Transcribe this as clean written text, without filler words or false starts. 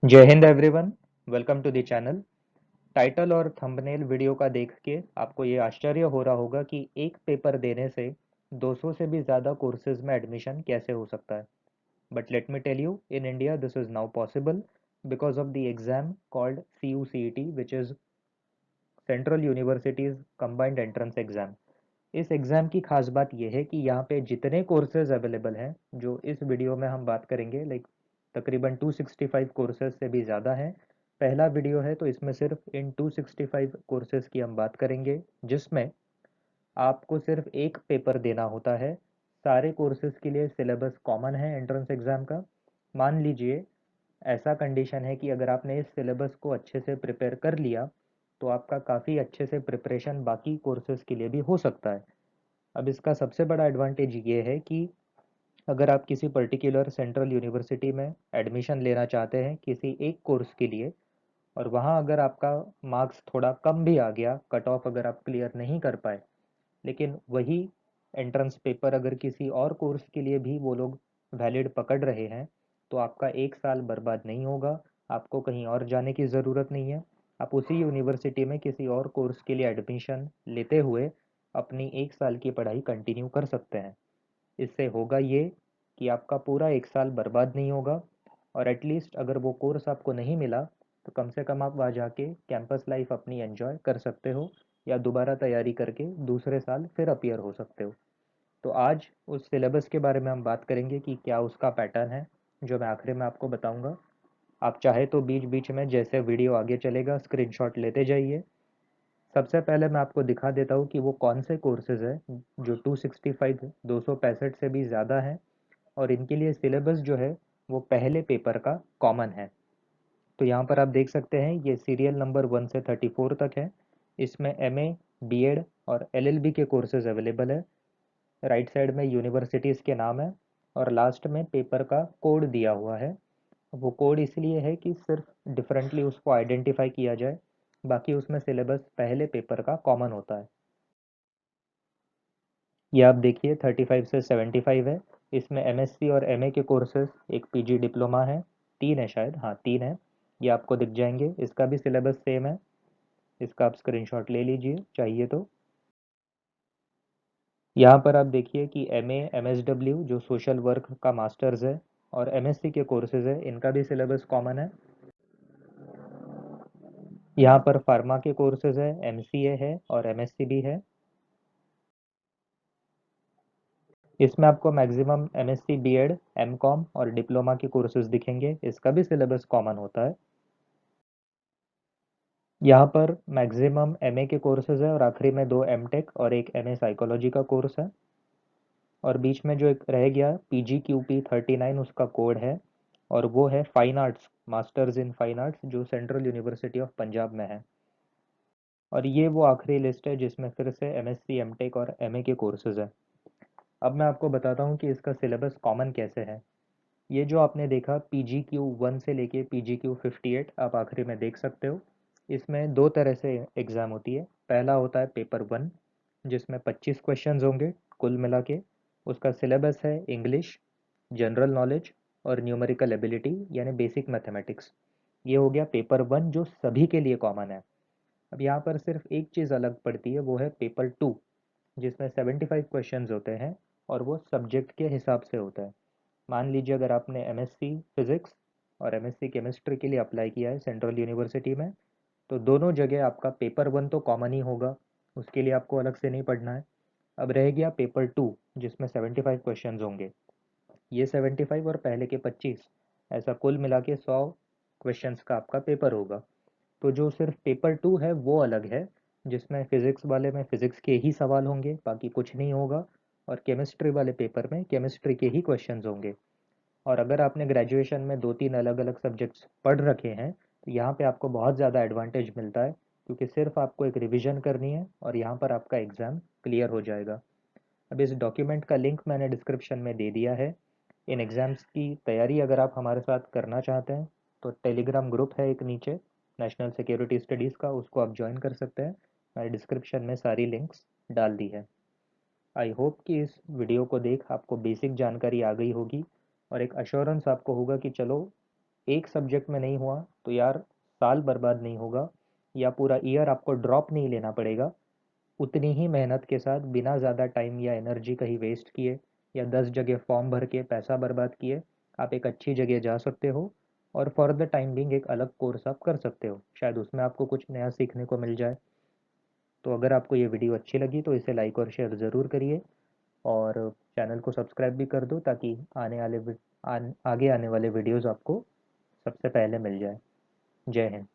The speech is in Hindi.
जय हिंद everyone. Welcome to the channel. Title और थंबनेल वीडियो का देख के आपको ये आश्चर्य हो रहा होगा कि एक पेपर देने से 200 से भी ज़्यादा कोर्सेज में एडमिशन कैसे हो सकता है। But let me tell you, in India this is now possible because of the exam called CUCET, which is central universities combined entrance exam. इस एग्ज़ाम की खास बात यह है कि यहाँ पे जितने कोर्सेज अवेलेबल हैं जो इस वीडियो में हम बात करेंगे, लाइक तकरीबन 265 कोर्सेज से भी ज़्यादा हैं। पहला वीडियो है तो इसमें सिर्फ इन 265 कोर्सेज की हम बात करेंगे, जिसमें आपको सिर्फ एक पेपर देना होता है। सारे कोर्सेज के लिए सिलेबस कॉमन है एंट्रेंस एग्ज़ाम का। मान लीजिए ऐसा कंडीशन है कि अगर आपने इस सिलेबस को अच्छे से प्रिपेयर कर लिया तो आपका काफ़ी अच्छे से प्रिपरेशन बाकी कोर्सेज के लिए भी हो सकता है। अब इसका सबसे बड़ा एडवांटेज ये है कि अगर आप किसी पर्टिकुलर सेंट्रल यूनिवर्सिटी में एडमिशन लेना चाहते हैं किसी एक कोर्स के लिए, और वहाँ अगर आपका मार्क्स थोड़ा कम भी आ गया, कट ऑफ अगर आप क्लियर नहीं कर पाए, लेकिन वही एंट्रेंस पेपर अगर किसी और कोर्स के लिए भी वो लोग वैलिड पकड़ रहे हैं, तो आपका एक साल बर्बाद नहीं होगा। आपको कहीं और जाने की ज़रूरत नहीं है। आप उसी यूनिवर्सिटी में किसी और कोर्स के लिए एडमिशन लेते हुए अपनी एक साल की पढ़ाई कंटिन्यू कर सकते हैं। इससे होगा ये कि आपका पूरा एक साल बर्बाद नहीं होगा, और एटलीस्ट अगर वो कोर्स आपको नहीं मिला तो कम से कम आप वहाँ जाके कैंपस लाइफ अपनी एंजॉय कर सकते हो, या दोबारा तैयारी करके दूसरे साल फिर अपीयर हो सकते हो। तो आज उस सिलेबस के बारे में हम बात करेंगे कि क्या उसका पैटर्न है, जो मैं आखिरी में आपको बताऊंगा। आप चाहे तो बीच बीच में जैसे वीडियो आगे चलेगा स्क्रीनशॉट लेते जाइए। सबसे पहले मैं आपको दिखा देता हूँ कि वो कौन से कोर्सेज हैं जो 265 265 से भी ज़्यादा हैं, और इनके लिए सिलेबस जो है वो पहले पेपर का कॉमन है। तो यहाँ पर आप देख सकते हैं ये सीरियल नंबर 1 से 34 तक है। इसमें MA, BEd और LLB के कोर्सेज अवेलेबल है। राइट साइड में यूनिवर्सिटीज़ के नाम है, और लास्ट में पेपर का कोड दिया हुआ है। वो कोड इसलिए है कि सिर्फ डिफरेंटली उसको आइडेंटिफाई किया जाए, बाकी उसमें सिलेबस पहले पेपर का कॉमन होता है। ये आप देखिए 35 से 75 है। इसमें MSc और MA के कोर्सेज, एक PG डिप्लोमा है, तीन है शायद, हाँ तीन है। ये आपको दिख जाएंगे, इसका भी सिलेबस सेम है। इसका आप स्क्रीनशॉट ले लीजिए चाहिए तो। यहाँ पर आप देखिए कि MA MSW जो सोशल वर्क का मास्टर्स है, और MSc के कोर्सेज है, इनका भी सिलेबस कॉमन है। यहाँ पर फार्मा के कोर्सेज है, MCA है और MSc भी है। इसमें आपको मैक्सिमम MSc BEd MCOM और डिप्लोमा के कोर्सेज दिखेंगे, इसका भी सिलेबस कॉमन होता है। यहाँ पर मैक्सिमम MA के कोर्सेज है, और आखिरी में दो MTech और एक MA साइकोलॉजी का कोर्स है। और बीच में जो एक रह गया PGQP39, उसका कोड है, और वो है fine arts, masters in fine arts, जो सेंट्रल यूनिवर्सिटी ऑफ पंजाब में है। और ये वो आखिरी लिस्ट है जिसमें फिर से MSc MTech और MA के कोर्सेज है। अब मैं आपको बताता हूँ कि इसका सिलेबस कॉमन कैसे है। ये जो आपने देखा PGQ1 से लेके PGQ58 आप आखिरी में देख सकते हो। इसमें दो तरह से एग्ज़ाम होती है। पहला होता है पेपर 1, जिसमें 25 क्वेश्चंस होंगे कुल मिला के। उसका सिलेबस है इंग्लिश, जनरल नॉलेज और न्यूमेरिकल एबिलिटी, यानी बेसिक मैथमेटिक्स। ये हो गया पेपर 1 जो सभी के लिए कॉमन है। अब यहाँ पर सिर्फ एक चीज़ अलग पड़ती है, वो है पेपर 2, जिसमें 75 क्वेश्चंस होते हैं, और वो सब्जेक्ट के हिसाब से होता है। मान लीजिए अगर आपने MSc फिज़िक्स और MSc केमिस्ट्री के लिए अप्लाई किया है सेंट्रल यूनिवर्सिटी में, तो दोनों जगह आपका पेपर 1 तो कॉमन ही होगा, उसके लिए आपको अलग से नहीं पढ़ना है। अब रह गया पेपर 2, जिसमें 75 क्वेश्चंस होंगे। ये 75 और पहले के 25, ऐसा कुल मिला के 100 क्वेश्चंस का आपका पेपर होगा। तो जो सिर्फ पेपर 2 है वो अलग है, जिसमें फिज़िक्स वाले में फ़िज़िक्स के ही सवाल होंगे, बाकी कुछ नहीं होगा। और केमिस्ट्री वाले पेपर में केमिस्ट्री के ही क्वेश्चंस होंगे। और अगर आपने ग्रेजुएशन में 2-3 अलग-अलग सब्जेक्ट्स पढ़ रखे हैं, तो यहाँ पे आपको बहुत ज़्यादा एडवांटेज मिलता है, क्योंकि सिर्फ आपको एक रिवीजन करनी है और यहाँ पर आपका एग्ज़ाम क्लियर हो जाएगा। अब इस डॉक्यूमेंट का लिंक मैंने डिस्क्रिप्शन में दे दिया है। इन एग्ज़ाम्स की तैयारी अगर आप हमारे साथ करना चाहते हैं, तो टेलीग्राम ग्रुप है एक नीचे, नेशनल सिक्योरिटी स्टडीज़ का, उसको आप ज्वाइन कर सकते हैं। मैंने डिस्क्रिप्शन में सारी लिंक्स डाल दी है। आई होप कि इस वीडियो को देख आपको बेसिक जानकारी आ गई होगी, और एक अश्योरेंस आपको होगा कि चलो एक सब्जेक्ट में नहीं हुआ तो यार साल बर्बाद नहीं होगा, या पूरा ईयर आपको ड्रॉप नहीं लेना पड़ेगा। उतनी ही मेहनत के साथ बिना ज़्यादा टाइम या एनर्जी कहीं वेस्ट किए या 10 जगह फॉर्म भर के पैसा बर्बाद किए आप एक अच्छी जगह जा सकते हो, और फॉर द टाइम बिंग एक अलग कोर्स आप कर सकते हो, शायद उसमें आपको कुछ नया सीखने को मिल जाए। तो अगर आपको ये वीडियो अच्छी लगी तो इसे लाइक और शेयर ज़रूर करिए, और चैनल को सब्सक्राइब भी कर दो ताकि आगे आने वाले वीडियोज़ आपको सबसे पहले मिल जाए। जय हिंद।